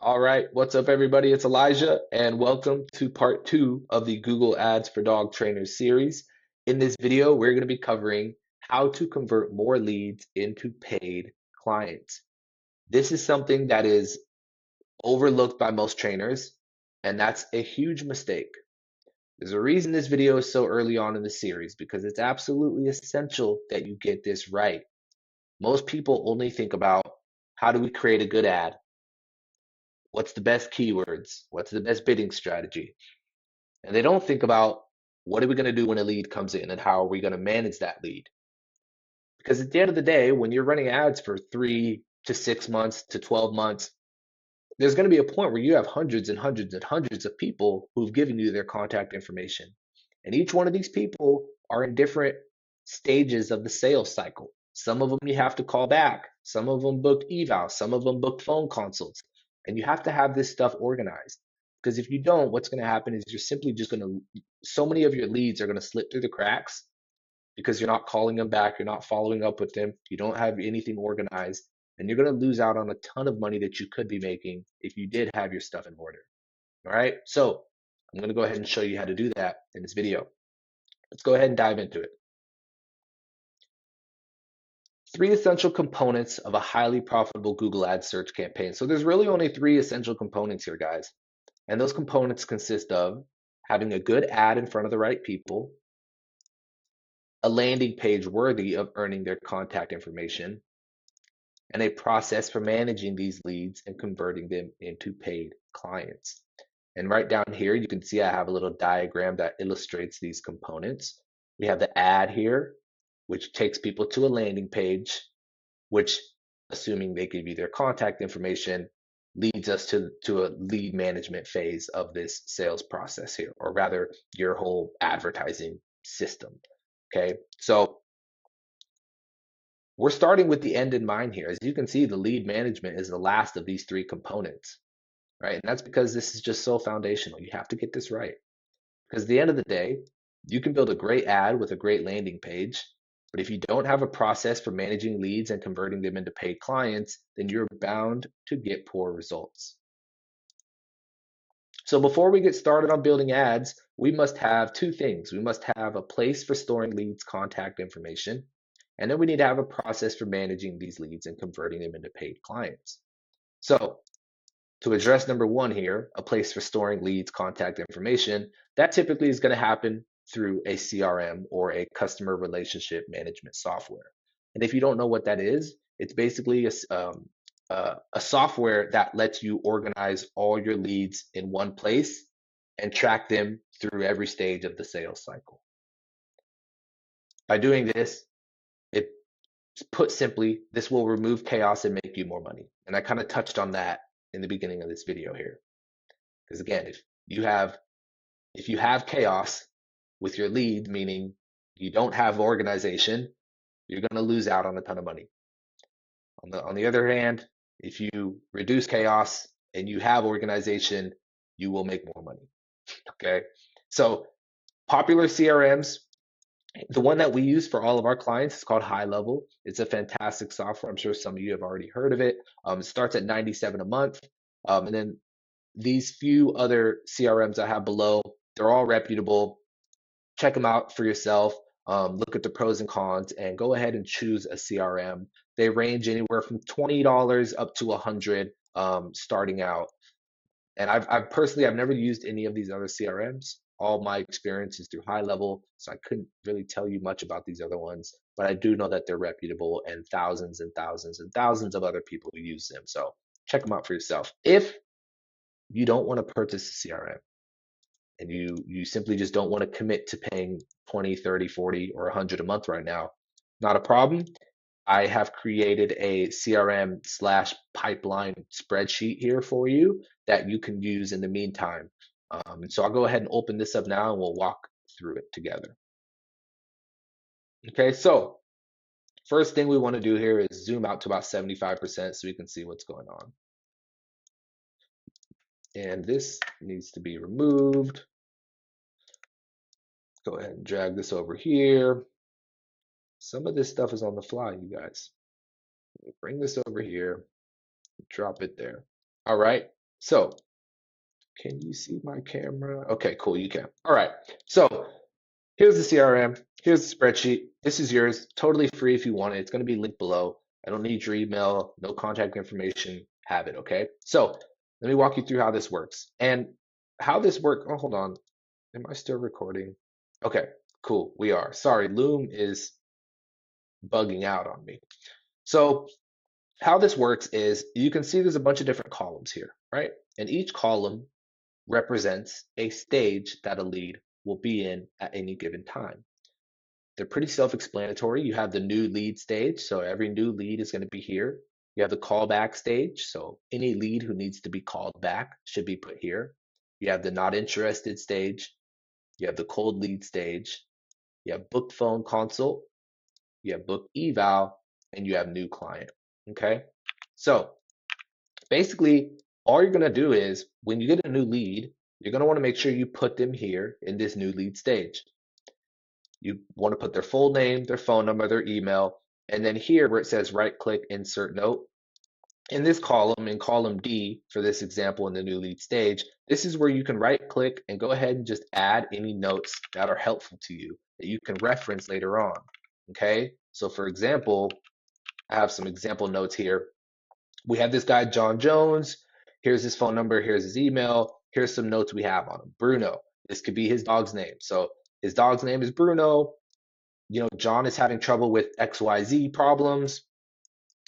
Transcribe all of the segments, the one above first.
All right, what's up, everybody? It's Elijah, and welcome to part two of the Google Ads for Dog Trainers series. In this video, we're going to be covering how to convert more leads into paid clients. This is something that is overlooked by most trainers, and that's a huge mistake. There's a reason this video is so early on in the series because it's absolutely essential that you get this right. Most people only think about how do we create a good ad? What's the best keywords? What's the best bidding strategy? And they don't think about what are we going to do when a lead comes in and how are we going to manage that lead? Because at the end of the day, when you're running ads for 3 to 6 months to 12 months, there's going to be a point where you have hundreds and hundreds and hundreds of people who've given you their contact information. And each one of these people are in different stages of the sales cycle. Some of them you have to call back. Some of them booked evals. Some of them booked phone consults. And you have to have this stuff organized. Because if you don't, what's going to happen is you're simply just going to, so many of your leads are going to slip through the cracks because you're not calling them back, you're not following up with them, you don't have anything organized, and you're going to lose out on a ton of money that you could be making if you did have your stuff in order. All right, so I'm going to go ahead and show you how to do that in this video. Let's go ahead and dive into it. 3 essential components of a highly profitable Google Ads search campaign. So there's really only 3 essential components here, guys. And those components consist of having a good ad in front of the right people, a landing page worthy of earning their contact information, and a process for managing these leads and converting them into paid clients. And right down here, you can see I have a little diagram that illustrates these components. We have the ad here, which takes people to a landing page, which, assuming they give you their contact information, leads us to a lead management phase of this sales process here, or rather your whole advertising system. Okay, so we're starting with the end in mind here. As you can see, the lead management is the last of these 3 components, right? And that's because this is just so foundational. You have to get this right. Because at the end of the day, you can build a great ad with a great landing page, but if you don't have a process for managing leads and converting them into paid clients, then you're bound to get poor results. So before we get started on building ads, we must have 2 things. We must have a place for storing leads' contact information, and then we need to have a process for managing these leads and converting them into paid clients. So to address number 1 here, a place for storing leads, contact information, that typically is going to happen through a CRM or a customer relationship management software. And if you don't know what that is, it's basically a software that lets you organize all your leads in one place and track them through every stage of the sales cycle. By doing this, it put simply, this will remove chaos and make you more money. And I kind of touched on that in the beginning of this video here. Because again, if you have chaos with your lead, meaning you don't have organization, you're going to lose out on a ton of money. On the other hand, if you reduce chaos and you have organization, you will make more money. Okay. So popular CRMs, the one that we use for all of our clients is called High Level. It's a fantastic software. I'm sure some of you have already heard of it. It starts at $97 a month. And then these few other CRMs I have below, they're all reputable. Check them out for yourself. Look at the pros and cons and go ahead and choose a CRM. They range anywhere from $20 up to $100 starting out. And I've personally, I've never used any of these other CRMs. All my experience is through High Level, so I couldn't really tell you much about these other ones, but I do know that they're reputable and thousands and thousands and thousands of other people who use them. So check them out for yourself. If you don't want to purchase a CRM and you simply just don't want to commit to paying 20, 30, 40, or 100 a month right now, not a problem. I have created a CRM/pipeline spreadsheet here for you that you can use in the meantime. And so I'll go ahead and open this up now and we'll walk through it together. Okay, so first thing we want to do here is zoom out to about 75% so we can see what's going on. And this needs to be removed. Go ahead and drag this over here. Some of this stuff is on the fly, you guys. Bring this over here, drop it there. All right, So can you see my camera? Okay, cool, you can. All right, so here's the CRM, here's the spreadsheet. This is yours, totally free if you want it. It's going to be linked below. I don't need your email, no contact information, have it, okay? So let me walk you through how this works. And how this works, oh, hold on. Am I still recording? Okay, cool, we are. Sorry, Loom is bugging out on me. So how this works is you can see there's a bunch of different columns here, right? And each column represents a stage that a lead will be in at any given time. They're pretty self-explanatory. You have the new lead stage, so every new lead is going to be here. You have the callback stage, so any lead who needs to be called back should be put here. You have the not interested stage. You have the cold lead stage. You have booked phone consult. You have booked eval, and you have new client. Okay, so basically, all you're going to do is when you get a new lead, you're going to want to make sure you put them here in this new lead stage. You want to put their full name, their phone number, their email, and then here where it says right click, insert note. In this column, in column D, for this example in the new lead stage, this is where you can right click and go ahead and just add any notes that are helpful to you that you can reference later on. Okay, so for example, I have some example notes here. We have this guy, John Jones. Here's his phone number. Here's his email. Here's some notes we have on him. Bruno. This could be his dog's name. So his dog's name is Bruno. You know, John is having trouble with XYZ problems.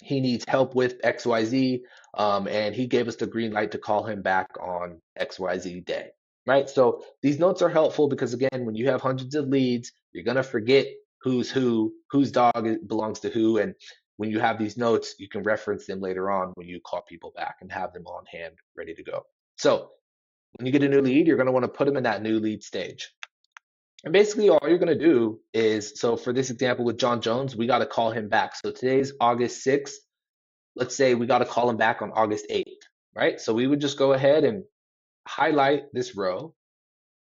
He needs help with XYZ. And he gave us the green light to call him back on XYZ day. Right. So these notes are helpful because, again, when you have hundreds of leads, you're going to forget who's who, whose dog belongs to who. And when you have these notes, you can reference them later on when you call people back and have them on hand ready to go. So when you get a new lead, you're going to want to put them in that new lead stage. And basically all you're going to do is, so for this example with John Jones, we got to call him back. So today's August 6th. Let's say we got to call him back on August 8th, right? So we would just go ahead and highlight this row,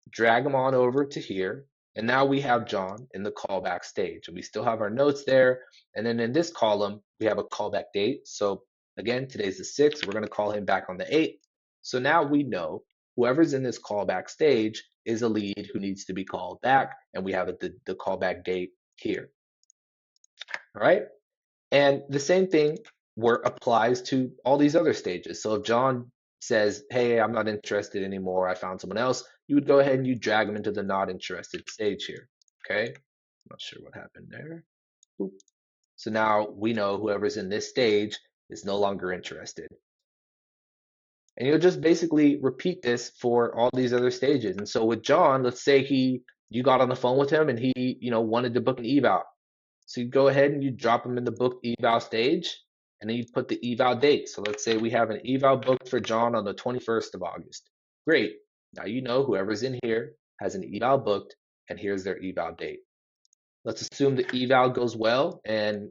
drag them on over to here, and now we have John in the callback stage. And we still have our notes there. And then in this column, we have a callback date. So again, today's the 6th. We're going to call him back on the 8th. So now we know whoever's in this callback stage is a lead who needs to be called back. And we have the callback date here. All right. And the same thing applies to all these other stages. So if John says, hey, I'm not interested anymore, I found someone else, you would go ahead and you drag them into the not interested stage here. Okay, I'm not sure what happened there. Oop. So now we know whoever's in this stage is no longer interested. And you'll just basically repeat this for all these other stages. And so with John, let's say you got on the phone with him and he wanted to book an eval. So you go ahead and you drop them in the book eval stage, and then you put the eval date. So let's say we have an eval booked for John on the 21st of August. Great. Now you know whoever's in here has an eval booked, and here's their eval date. Let's assume the eval goes well, and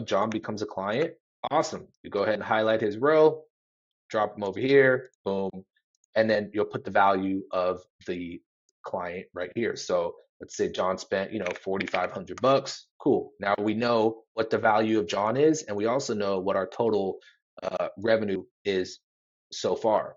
John becomes a client. Awesome. You go ahead and highlight his row, drop him over here, boom, and then you'll put the value of the client right here. So let's say John spent, $4,500. Cool. Now we know what the value of John is, and we also know what our total revenue is so far.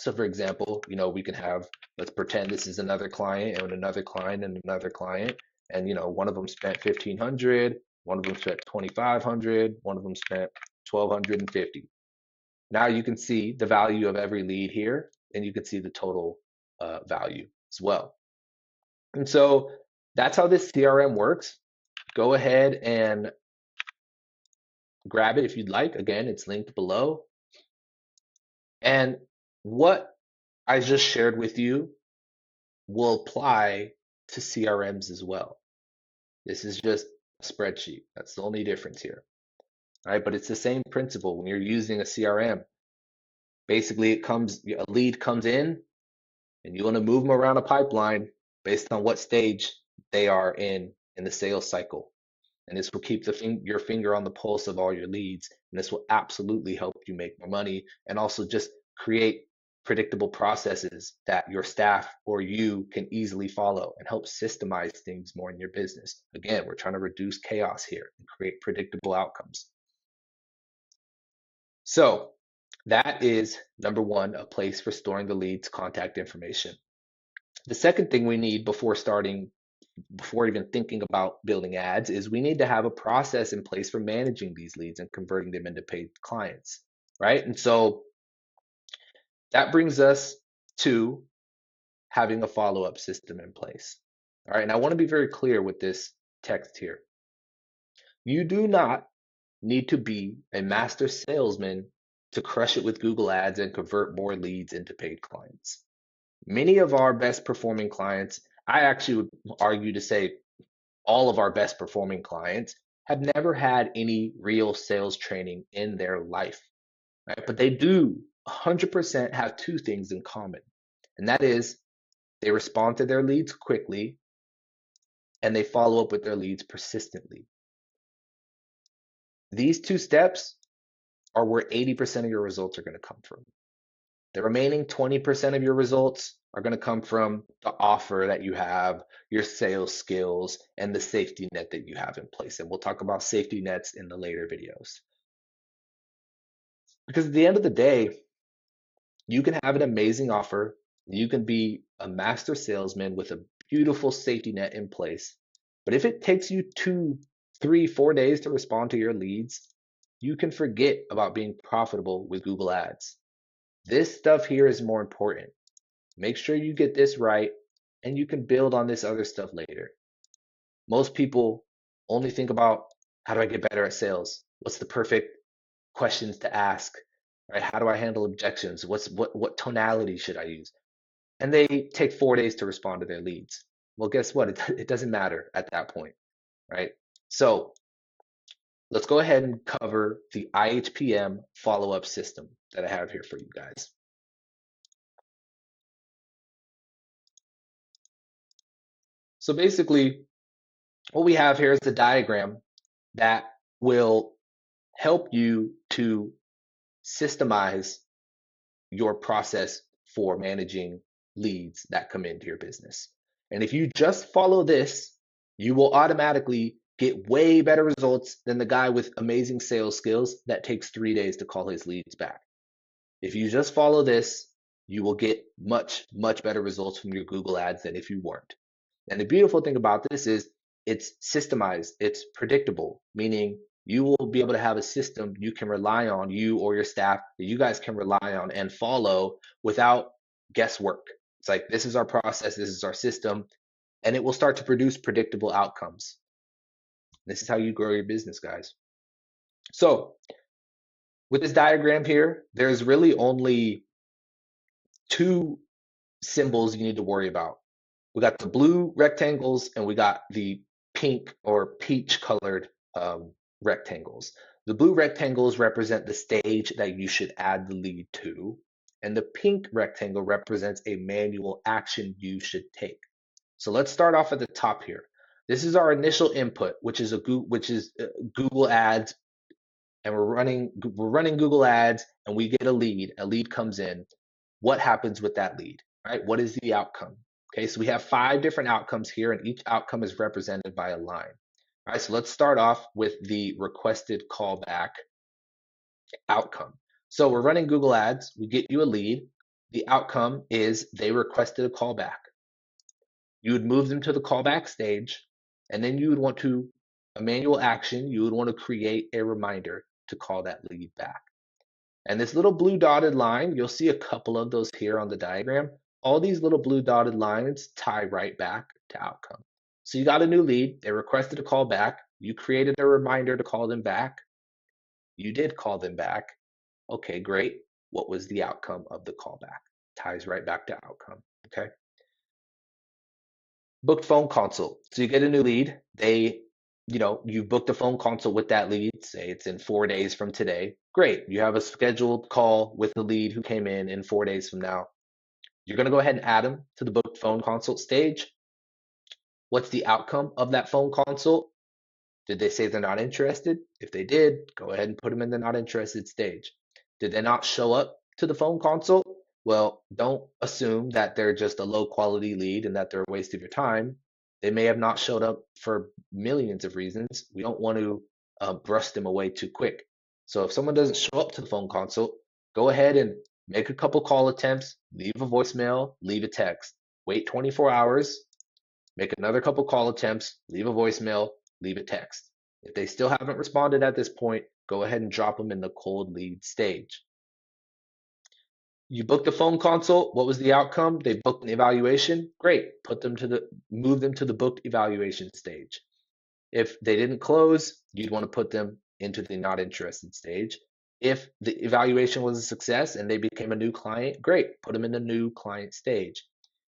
So for example, we can have, let's pretend this is another client and another client and another client, and one of them spent 1,500, one of them spent 2,500, one of them spent 1,250. Now you can see the value of every lead here, and you can see the total value as well. And so that's how this CRM works. Go ahead and grab it if you'd like. Again, it's linked below. And what I just shared with you will apply to CRMs as well. This is just a spreadsheet. That's the only difference here. All right, but it's the same principle when you're using a CRM. Basically, a lead comes in, and you want to move them around a pipeline based on what stage they are in the sales cycle. And this will keep your finger on the pulse of all your leads. And this will absolutely help you make more money and also just create predictable processes that your staff or you can easily follow and help systemize things more in your business. Again, we're trying to reduce chaos here and create predictable outcomes. So that is number one, a place for storing the lead's contact information. The second thing we need before even thinking about building ads is we need to have a process in place for managing these leads and converting them into paid clients, right? And so that brings us to having a follow-up system in place. All right, and I want to be very clear with this text here. You do not need to be a master salesman to crush it with Google Ads and convert more leads into paid clients. Many of our best performing clients, I actually would argue to say all of our best performing clients, have never had any real sales training in their life, right? But they do 100% have two things in common, and that is they respond to their leads quickly and they follow up with their leads persistently. These two steps are where 80% of your results are going to come from. The remaining 20% of your results are going to come from the offer that you have, your sales skills, and the safety net that you have in place. And we'll talk about safety nets in the later videos. Because at the end of the day, you can have an amazing offer, you can be a master salesman with a beautiful safety net in place. But if it takes you 2, 3, 4 days to respond to your leads, you can forget about being profitable with Google Ads. This stuff here is more important. Make sure you get this right, and you can build on this other stuff later. Most people only think about, how do I get better at sales? What's the perfect questions to ask? Right? How do I handle objections? What tonality should I use? And they take 4 days to respond to their leads. Well, guess what? It doesn't matter at that point, right? So let's go ahead and cover the IHPM follow-up system that I have here for you guys. So basically, what we have here is a diagram that will help you to systemize your process for managing leads that come into your business. And if you just follow this, you will automatically get way better results than the guy with amazing sales skills that takes 3 days to call his leads back. If you just follow this, you will get much, much better results from your Google Ads than if you weren't. And the beautiful thing about this is it's systemized, it's predictable, meaning you will be able to have a system you can rely on, you or your staff, that you guys can rely on and follow without guesswork. It's like, this is our process, this is our system, and it will start to produce predictable outcomes. This is how you grow your business, guys. So with this diagram here, there's really only two symbols you need to worry about. We got the blue rectangles and we got the pink or peach colored rectangles. The blue rectangles represent the stage that you should add the lead to, and the pink rectangle represents a manual action you should take. So let's start off at the top here. This is our initial input, which is Google Ads, and we're running Google Ads, and we get a lead. A lead comes in. What happens with that lead? Right? What is the outcome? Okay, so we have 5 different outcomes here, and each outcome is represented by a line. All right, so let's start off with the requested callback outcome. So we're running Google Ads, we get you a lead. The outcome is they requested a callback. You would move them to the callback stage, and then you would want to, a manual action, you would want to create a reminder to call that lead back. And this little blue dotted line, you'll see a couple of those here on the diagram. All these little blue dotted lines tie right back to outcome. So you got a new lead, they requested a call back, you created a reminder to call them back, you did call them back. Okay, great. What was the outcome of the callback? Ties right back to outcome, okay? Booked phone consult. So you get a new lead, you booked a phone consult with that lead, say it's in 4 days from today. Great, you have a scheduled call with the lead who came in 4 days from now. You're going to go ahead and add them to the booked phone consult stage. What's the outcome of that phone consult? Did they say they're not interested? If they did, go ahead and put them in the not interested stage. Did they not show up to the phone consult? Well, don't assume that they're just a low quality lead and that they're a waste of your time. They may have not showed up for millions of reasons. We don't want to brush them away too quick. So if someone doesn't show up to the phone consult, Go ahead and make a couple call attempts, leave a voicemail, leave a text. Wait 24 hours, make another couple call attempts, leave a voicemail, leave a text. If they still haven't responded at this point, go ahead and drop them in the cold lead stage. You booked a phone consult. What was the outcome? They booked an evaluation. Great. Move them to the booked evaluation stage. If they didn't close, you'd want to put them into the not interested stage. If the evaluation was a success and they became a new client, great. Put them in the new client stage.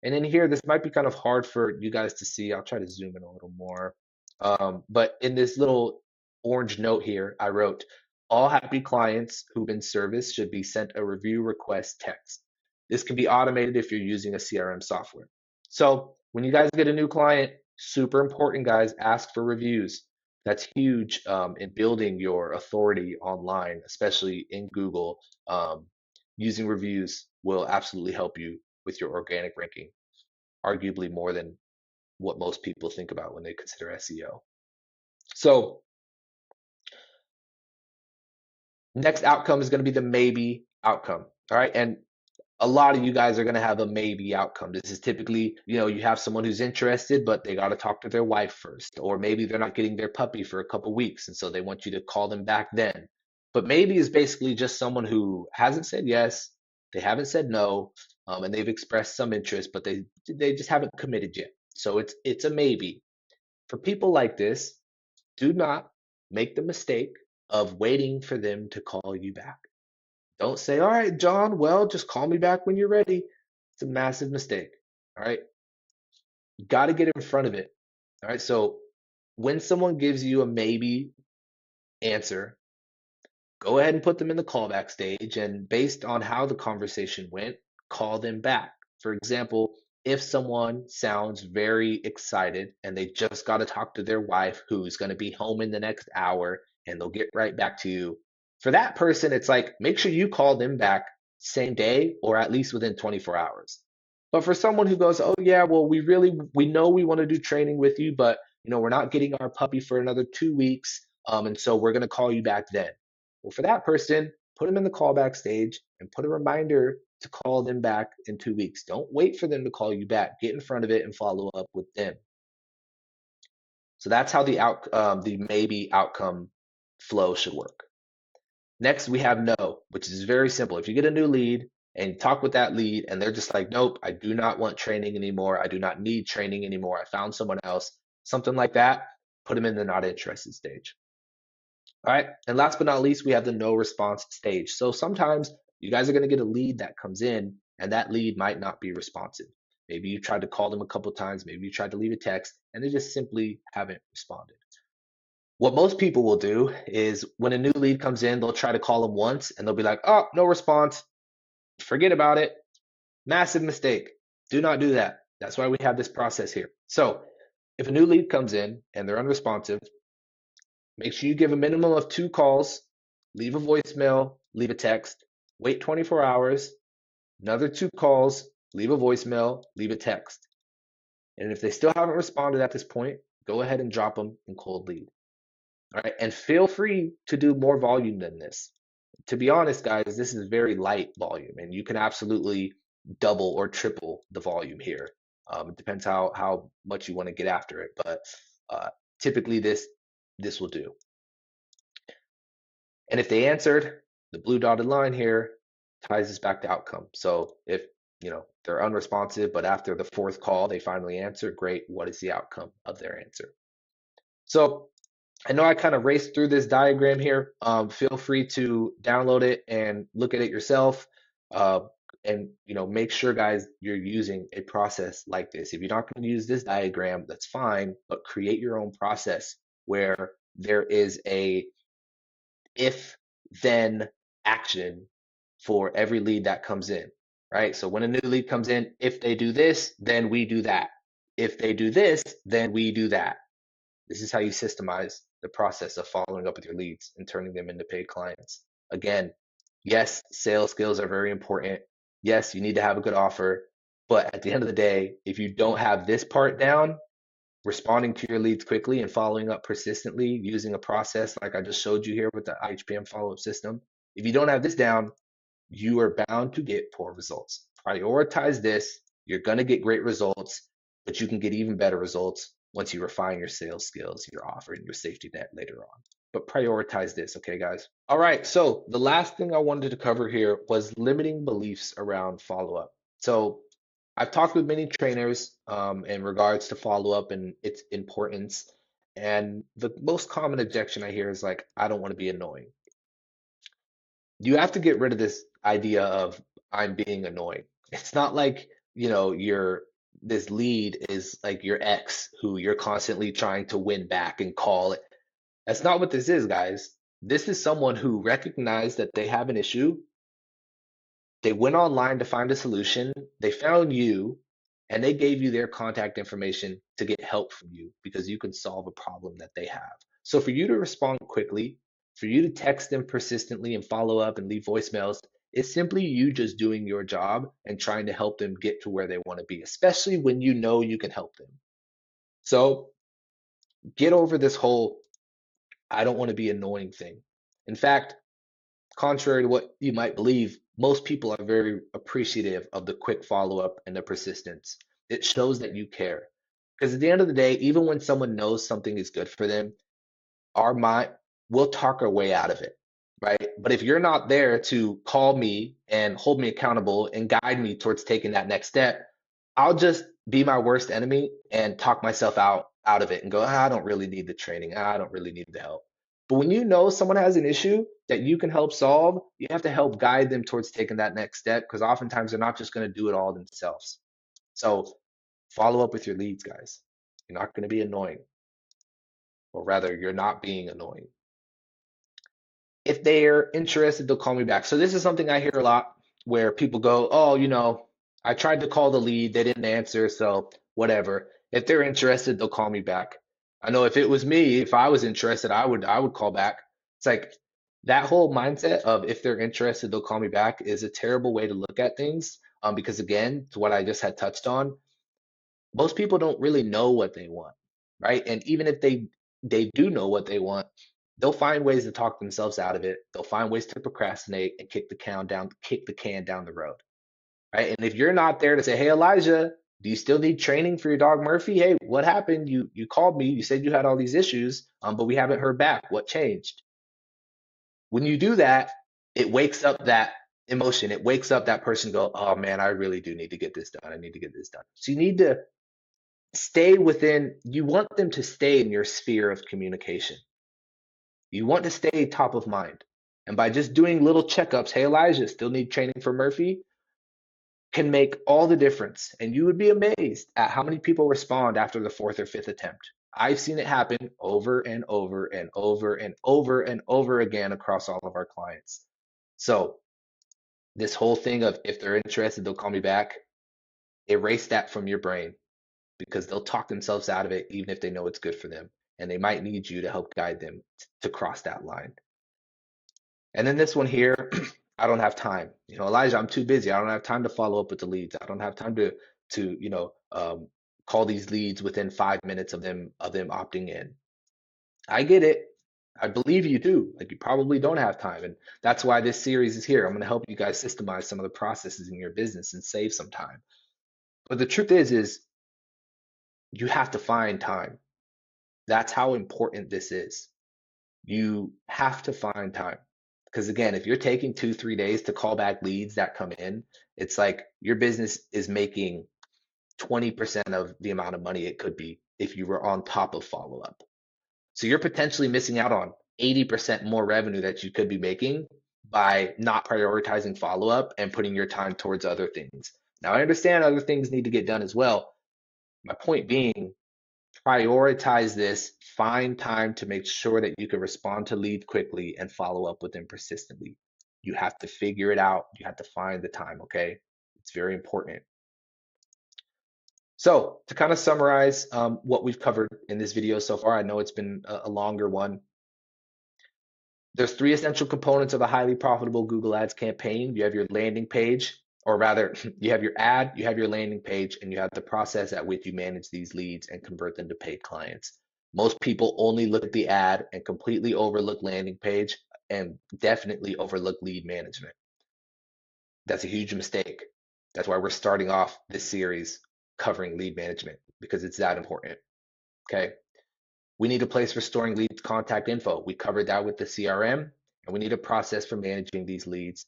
And in here, this might be kind of hard for you guys to see. I'll try to zoom in a little more. But in this little orange note here, I wrote, all happy clients who've been serviced should be sent a review request text. This can be automated if you're using a CRM software. So when you guys get a new client, super important, guys, ask for reviews. That's huge in building your authority online, especially in Google. Using reviews will absolutely help you with your organic ranking, arguably more than what most people think about when they consider SEO. So next outcome is going to be the maybe outcome. All right. And a lot of you guys are going to have a maybe outcome. This is typically, you have someone who's interested, but they got to talk to their wife first, or maybe they're not getting their puppy for a couple weeks. And so they want you to call them back then. But maybe is basically just someone who hasn't said yes, they haven't said no, and they've expressed some interest, but they just haven't committed yet. So it's a maybe. For people like this, do not make the mistake of waiting for them to call you back. Don't say, all right, John, well, just call me back when you're ready. It's a massive mistake. All right. You got to get in front of it. All right. So when someone gives you a maybe answer, go ahead and put them in the callback stage. And based on how the conversation went, call them back. For example, if someone sounds very excited and they just got to talk to their wife who's going to be home in the next hour and they'll get right back to you. For that person, it's like, make sure you call them back same day or at least within 24 hours. But for someone who goes, oh yeah, well, we know we want to do training with you, but we're not getting our puppy for another 2 weeks. And so we're going to call you back then. Well, for that person, put them in the callback stage and put a reminder to call them back in 2 weeks. Don't wait for them to call you back. Get in front of it and follow up with them. So that's how the maybe outcome flow should work. Next, we have no, which is very simple. If you get a new lead and you talk with that lead and they're just like, nope, I do not want training anymore. I do not need training anymore. I found someone else, something like that, put them in the not interested stage. All right. And last but not least, we have the no response stage. So sometimes you guys are going to get a lead that comes in and that lead might not be responsive. Maybe you tried to call them a couple times, maybe you tried to leave a text and they just simply haven't responded. What most people will do is when a new lead comes in, they'll try to call them once and they'll be like, oh, no response. Forget about it. Massive mistake. Do not do that. That's why we have this process here. So if a new lead comes in and they're unresponsive, make sure you give a minimum of 2 calls, leave a voicemail, leave a text, wait 24 hours, another 2 calls, leave a voicemail, leave a text. And if they still haven't responded at this point, go ahead and drop them in cold lead. All right. And feel free to do more volume than this. To be honest, guys, this is very light volume and you can absolutely double or triple the volume here. It depends how much you want to get after it, but typically this will do. And if they answered, the blue dotted line here ties us back to outcome. So if they're unresponsive, but after the 4th call they finally answer, great. What is the outcome of their answer? So I know I kind of raced through this diagram here. Feel free to download it and look at it yourself. And make sure, guys, you're using a process like this. If you're not going to use this diagram, that's fine, but create your own process where there is a if then action for every lead that comes in, right? So when a new lead comes in, if they do this, then we do that. If they do this, then we do that. This is how you systemize the process of following up with your leads and turning them into paid clients. Again, yes, sales skills are very important. Yes, you need to have a good offer. But at the end of the day, if you don't have this part down, responding to your leads quickly and following up persistently using a process like I just showed you here with the IHPM follow-up system, if you don't have this down, you are bound to get poor results. Prioritize this. You're going to get great results, but you can get even better results once you refine your sales skills, your offer, and your safety net later on. But prioritize this, okay, guys? All right, so the last thing I wanted to cover here was limiting beliefs around follow up. So I've talked with many trainers in regards to follow up and its importance. And the most common objection I hear is like, I don't want to be annoying. You have to get rid of this idea of I'm being annoying. It's not like, your this lead is like your ex who you're constantly trying to win back and call it. That's not what this is, guys. This is someone who recognized that they have an issue. They went online to find a solution. They found you and they gave you their contact information to get help from you because you can solve a problem that they have. So for you to respond quickly, for you to text them persistently and follow up and leave voicemails, it's simply you just doing your job and trying to help them get to where they want to be, especially when you know you can help them. So get over this whole I don't want to be annoying thing. In fact, contrary to what you might believe, most people are very appreciative of the quick follow up and the persistence. It shows that you care. Because at the end of the day, even when someone knows something is good for them, our mind will talk our way out of it, right? But if you're not there to call me and hold me accountable and guide me towards taking that next step, I'll just be my worst enemy and talk myself out of it and go, I don't really need the training. I don't really need the help. But when you know someone has an issue that you can help solve, you have to help guide them towards taking that next step because oftentimes they're not just going to do it all themselves. So follow up with your leads, guys. You're not going to be annoying, or rather, you're not being annoying. If they're interested, they'll call me back. So this is something I hear a lot where people go, oh, I tried to call the lead, they didn't answer, so whatever. If they're interested, they'll call me back. I know if it was me, if I was interested, I would call back. It's like that whole mindset of if they're interested, they'll call me back is a terrible way to look at things. Because again, to what I just had touched on, most people don't really know what they want, right? And even if they do know what they want, they'll find ways to talk themselves out of it. They'll find ways to procrastinate and kick the can down the road, right? And if you're not there to say, "Hey, Elijah, do you still need training for your dog Murphy? Hey, what happened? You called me. You said you had all these issues, but we haven't heard back. What changed?" When you do that, it wakes up that emotion. It wakes up that person go, "Oh man, I really do need to get this done. I need to get this done." So you need to you want them to stay in your sphere of communication. You want to stay top of mind. And by just doing little checkups, hey, Elijah, still need training for Murphy, can make all the difference. And you would be amazed at how many people respond after the fourth or fifth attempt. I've seen it happen over and over and over and over and over again across all of our clients. So, this whole thing of if they're interested, they'll call me back, erase that from your brain because they'll talk themselves out of it even if they know it's good for them. And they might need you to help guide them to cross that line. And then this one here, I don't have time. Elijah, I'm too busy. I don't have time to follow up with the leads. I don't have time to call these leads within 5 minutes of them opting in. I get it. I believe you do. Like you probably don't have time. And that's why this series is here. I'm going to help you guys systemize some of the processes in your business and save some time. But the truth is you have to find time. That's how important this is. You have to find time. Because again, if you're taking 2, 3 days to call back leads that come in, it's like your business is making 20% of the amount of money it could be if you were on top of follow up. So you're potentially missing out on 80% more revenue that you could be making by not prioritizing follow up and putting your time towards other things. Now, I understand other things need to get done as well. My point being, prioritize this, find time to make sure that you can respond to lead quickly and follow up with them persistently. You have to figure it out. You have to find the time, okay? It's very important. So to kind of summarize what we've covered in this video so far, I know it's been a longer one. There's 3 essential components of a highly profitable Google Ads campaign. You have your landing page, or rather, you have your ad, you have your landing page, and you have the process at which you manage these leads and convert them to paid clients. Most people only look at the ad and completely overlook landing page and definitely overlook lead management. That's a huge mistake. That's why we're starting off this series covering lead management because it's that important. Okay. We need a place for storing leads contact info. We covered that with the CRM, and we need a process for managing these leads.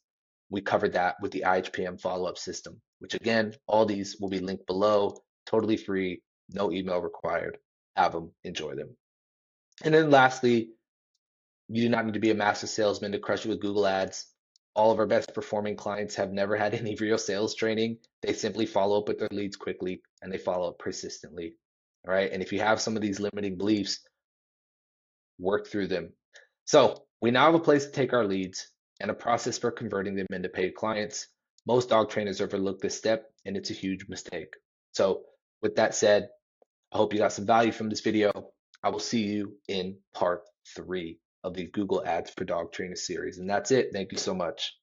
We covered that with the IHPM follow-up system, which again, all these will be linked below, totally free, no email required. Have them, enjoy them. And then lastly, you do not need to be a master salesman to crush it with Google Ads. All of our best performing clients have never had any real sales training. They simply follow up with their leads quickly and they follow up persistently. All right. And if you have some of these limiting beliefs, work through them. So we now have a place to take our leads and a process for converting them into paid clients. Most dog trainers overlook this step and it's a huge mistake. So with that said, I hope you got some value from this video. I will see you in part 3 of the Google Ads for Dog Trainers series. And that's it. Thank you so much.